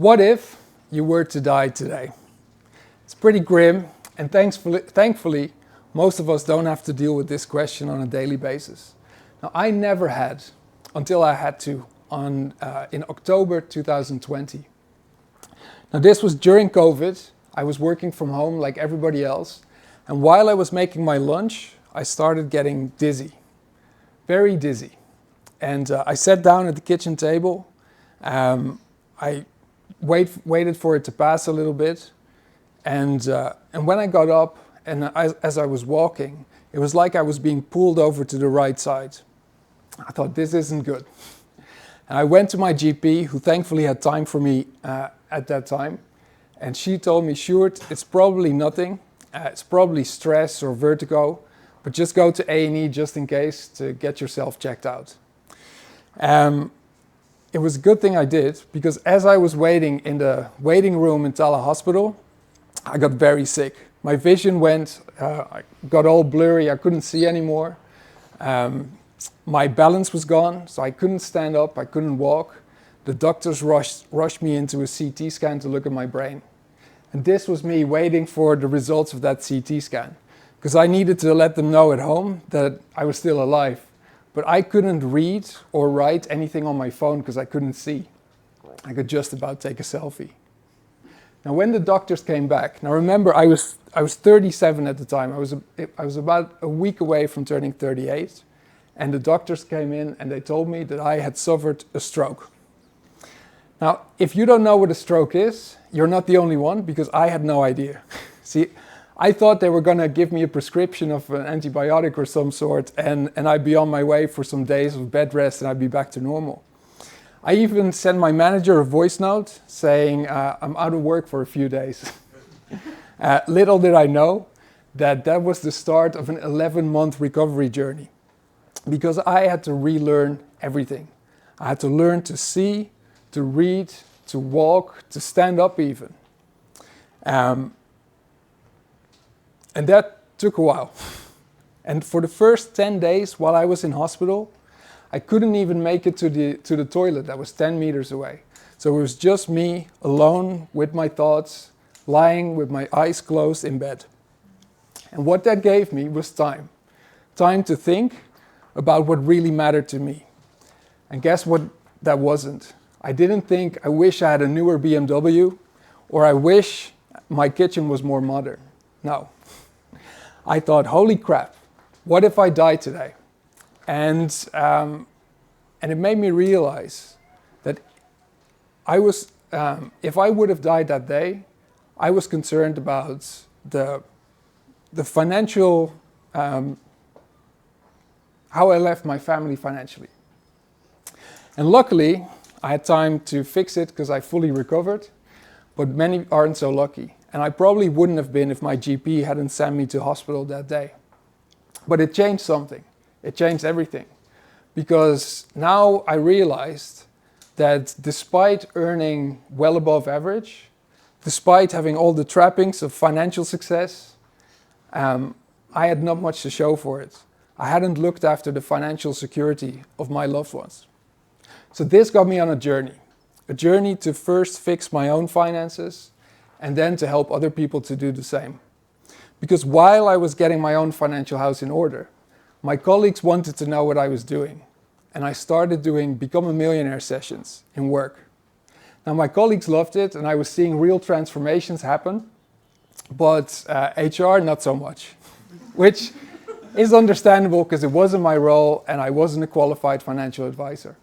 What if you were to die today? It's pretty grim, and thankfully, most of us don't have to deal with this question on a daily basis. Now, I never had, until I had to, in October 2020. Now, this was during COVID. I was working from home like everybody else, and while I was making my lunch, I started getting dizzy, very dizzy. And I sat down at the kitchen table. I waited for it to pass a little bit, and when I got up and as I was walking, it was like I was being pulled over to the right side. I thought, this isn't good. And I went to my GP, who thankfully had time for me at that time, and she told me, Sjoerd, it's probably nothing. It's probably stress or vertigo, but just go to A&E just in case to get yourself checked out. It was a good thing I did, because as I was waiting in the waiting room in Tala Hospital, I got very sick. My vision went, I got all blurry, I couldn't see anymore. My balance was gone, so I couldn't stand up, I couldn't walk. The doctors rushed me into a CT scan to look at my brain. And this was me waiting for the results of that CT scan, because I needed to let them know at home that I was still alive. But I couldn't read or write anything on my phone because I couldn't see. I could just about take a selfie. Now, when the doctors came back, now remember, I was 37 at the time. I was about a week away from turning 38, and the doctors came in and they told me that I had suffered a stroke. Now, if you don't know what a stroke is, you're not the only one, because I had no idea. See, I thought they were going to give me a prescription of an antibiotic or some sort, and I'd be on my way for some days of bed rest and I'd be back to normal. I even sent my manager a voice note saying I'm out of work for a few days. Little did I know that that was the start of an 11-month recovery journey, because I had to relearn everything. I had to learn to see, to read, to walk, to stand up even. And that took a while. And for the first 10 days while I was in hospital, I couldn't even make it to the toilet that was 10 meters away. So it was just me alone with my thoughts, lying with my eyes closed in bed. And what that gave me was time. Time to think about what really mattered to me. And guess what that wasn't? I didn't think, I wish I had a newer BMW, or I wish my kitchen was more modern. No. I thought, holy crap, what if I die today? And it made me realize that if I would have died that day, I was concerned about the financial, how I left my family financially. And luckily, I had time to fix it because I fully recovered, but many aren't so lucky. And I probably wouldn't have been if my GP hadn't sent me to hospital that day. But it changed something. It changed everything. Because now I realized that despite earning well above average, despite having all the trappings of financial success, I had not much to show for it. I hadn't looked after the financial security of my loved ones. So this got me on a journey to first fix my own finances, and then to help other people to do the same. Because while I was getting my own financial house in order, my colleagues wanted to know what I was doing. And I started doing Become a Millionaire sessions in work. Now, my colleagues loved it, and I was seeing real transformations happen, but HR not so much, which is understandable because it wasn't my role and I wasn't a qualified financial advisor.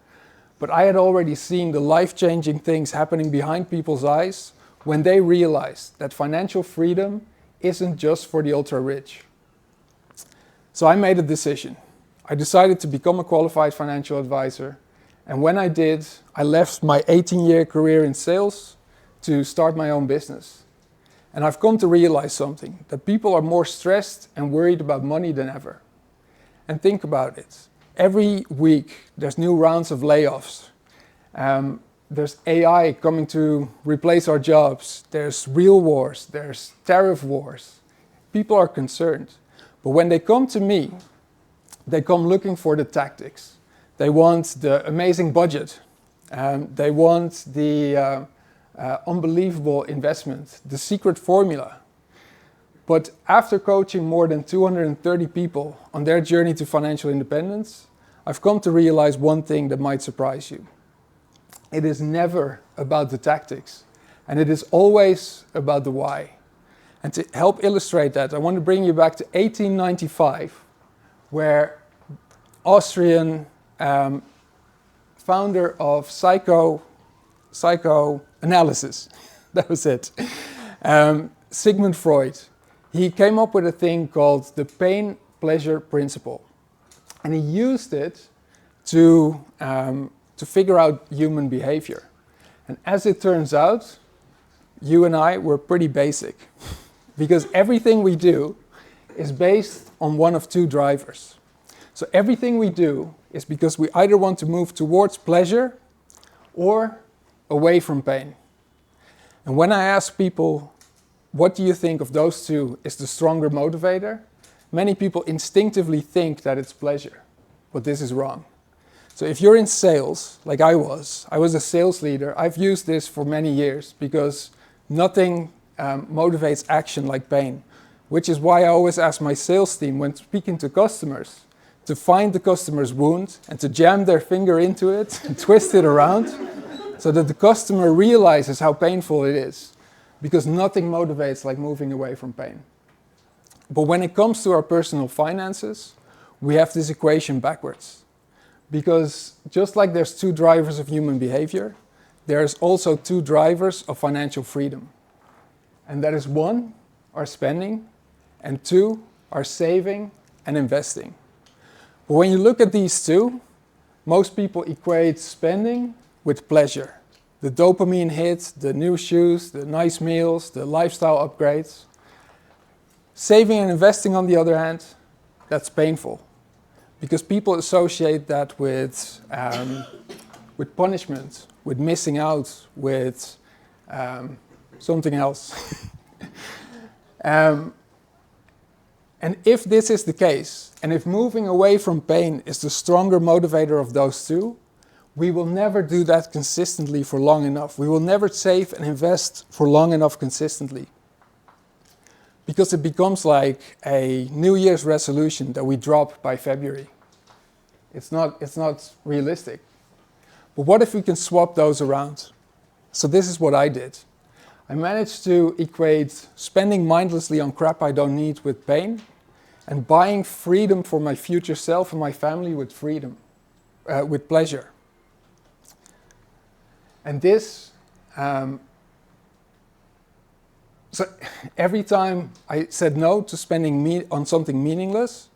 But I had already seen the life-changing things happening behind people's eyes when they realized that financial freedom isn't just for the ultra-rich. So I made a decision. I decided to become a qualified financial advisor, and when I did, I left my 18-year career in sales to start my own business. And I've come to realize something, that people are more stressed and worried about money than ever. And think about it. Every week, there's new rounds of layoffs. There's AI coming to replace our jobs. There's real wars. There's tariff wars. People are concerned. But when they come to me, they come looking for the tactics. They want the amazing budget. They want the unbelievable investment, the secret formula. But after coaching more than 230 people on their journey to financial independence, I've come to realize one thing that might surprise you. It is never about the tactics, and it is always about the why. And to help illustrate that, I want to bring you back to 1895, where Austrian founder of psychoanalysis, that was it, Sigmund Freud, he came up with a thing called the pain-pleasure principle. And he used it to figure out human behavior. And as it turns out, you and I were pretty basic. Because everything we do is based on one of two drivers. So everything we do is because we either want to move towards pleasure or away from pain. And when I ask people, what do you think of those two is the stronger motivator? Many people instinctively think that it's pleasure, but this is wrong. So if you're in sales, like I was a sales leader. I've used this for many years because nothing motivates action like pain, which is why I always ask my sales team when speaking to customers to find the customer's wound and to jam their finger into it and twist it around so that the customer realizes how painful it is, because nothing motivates like moving away from pain. But when it comes to our personal finances, we have this equation backwards. Because just like there's two drivers of human behavior, there's also two drivers of financial freedom. And that is one, our spending, and two, our saving and investing. But when you look at these two, most people equate spending with pleasure. The dopamine hit, the new shoes, the nice meals, the lifestyle upgrades. Saving and investing, on the other hand, that's painful. Because people associate that with punishment, with missing out, with something else. And if this is the case, and if moving away from pain is the stronger motivator of those two, we will never do that consistently for long enough. We will never save and invest for long enough consistently. Because it becomes like a New Year's resolution that we drop by February. It's not realistic. But what if we can swap those around? So this is what I did. I managed to equate spending mindlessly on crap I don't need with pain, and buying freedom for my future self and my family with freedom, with pleasure. And this, so every time I said no to spending on something meaningless,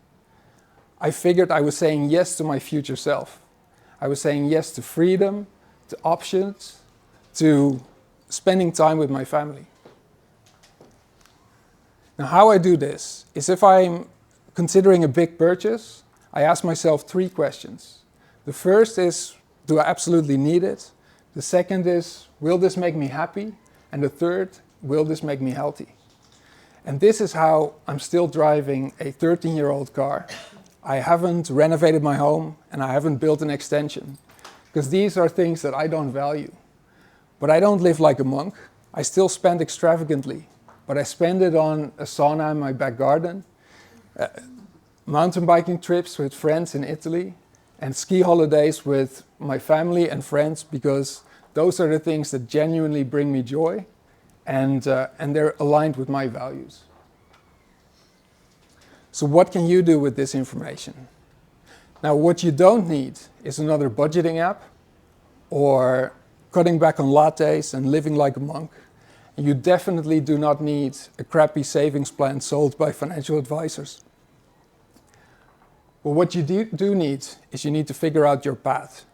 I figured I was saying yes to my future self. I was saying yes to freedom, to options, to spending time with my family. Now, how I do this is if I'm considering a big purchase, I ask myself 3 questions. The first is, do I absolutely need it? The second is, will this make me happy? And the third, will this make me healthy? And this is how I'm still driving a 13-year-old car. I haven't renovated my home and I haven't built an extension, because these are things that I don't value. But I don't live like a monk. I still spend extravagantly, but I spend it on a sauna in my back garden, mountain biking trips with friends in Italy, and ski holidays with my family and friends, because those are the things that genuinely bring me joy, and they're aligned with my values. So what can you do with this information? Now, what you don't need is another budgeting app or cutting back on lattes and living like a monk. And you definitely do not need a crappy savings plan sold by financial advisors. But what you do need is you need to figure out your path.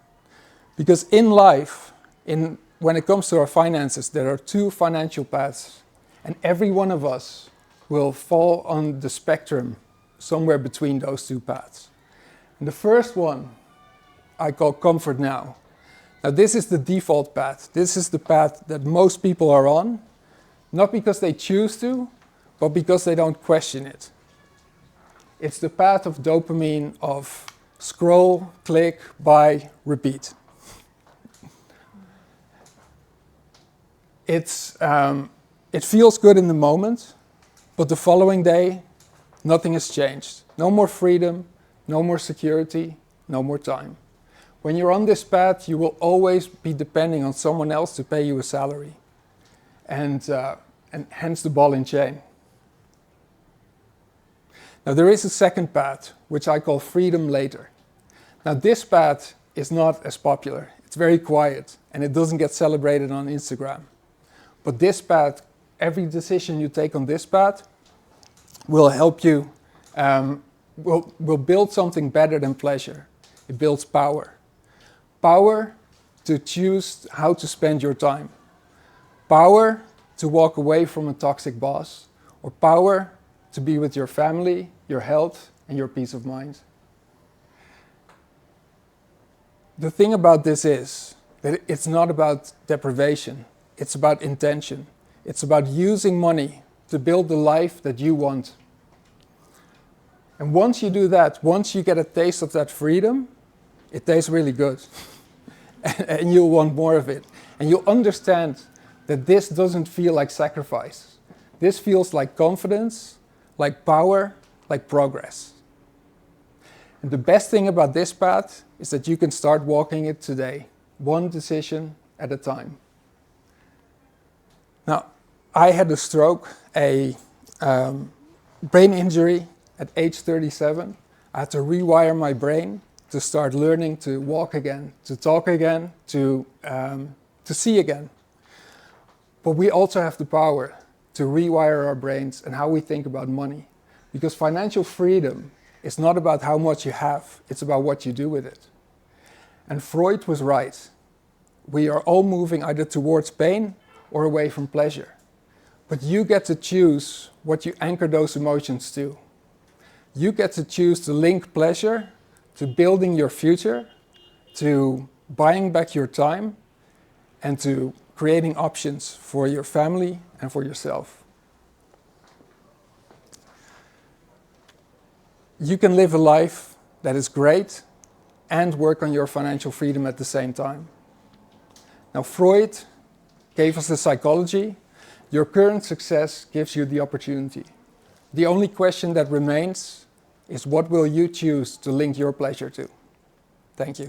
Because in life, when it comes to our finances, there are 2 financial paths. And every one of us will fall on the spectrum somewhere between those 2 paths. And the first one I call comfort now. Now, this is the default path. This is the path that most people are on, not because they choose to, but because they don't question it. It's the path of dopamine, of scroll, click, buy, repeat. it feels good in the moment, but the following day, nothing has changed. No more freedom, no more security, no more time. When you're on this path, you will always be depending on someone else to pay you a salary. And hence the ball and chain. Now there is a second path, which I call freedom later. Now this path is not as popular. It's very quiet and it doesn't get celebrated on Instagram. But this path, every decision you take on this path will help you, will build something better than pleasure. It builds power. Power to choose how to spend your time. Power to walk away from a toxic boss, or power to be with your family, your health, and your peace of mind. The thing about this is that it's not about deprivation, it's about intention. It's about using money to build the life that you want. And once you do that, once you get a taste of that freedom, it tastes really good. And you'll want more of it. And you'll understand that this doesn't feel like sacrifice. This feels like confidence, like power, like progress. And the best thing about this path is that you can start walking it today, one decision at a time. Now, I had a stroke, a brain injury at age 37. I had to rewire my brain to start learning to walk again, to talk again, to see again. But we also have the power to rewire our brains and how we think about money. Because financial freedom is not about how much you have, it's about what you do with it. And Freud was right. We are all moving either towards pain or away from pleasure. But you get to choose what you anchor those emotions to. You get to choose to link pleasure to building your future, to buying back your time, and to creating options for your family and for yourself. You can live a life that is great and work on your financial freedom at the same time. Now, Freud gave us the psychology. Your current success gives you the opportunity. The only question that remains is what will you choose to link your pleasure to? Thank you.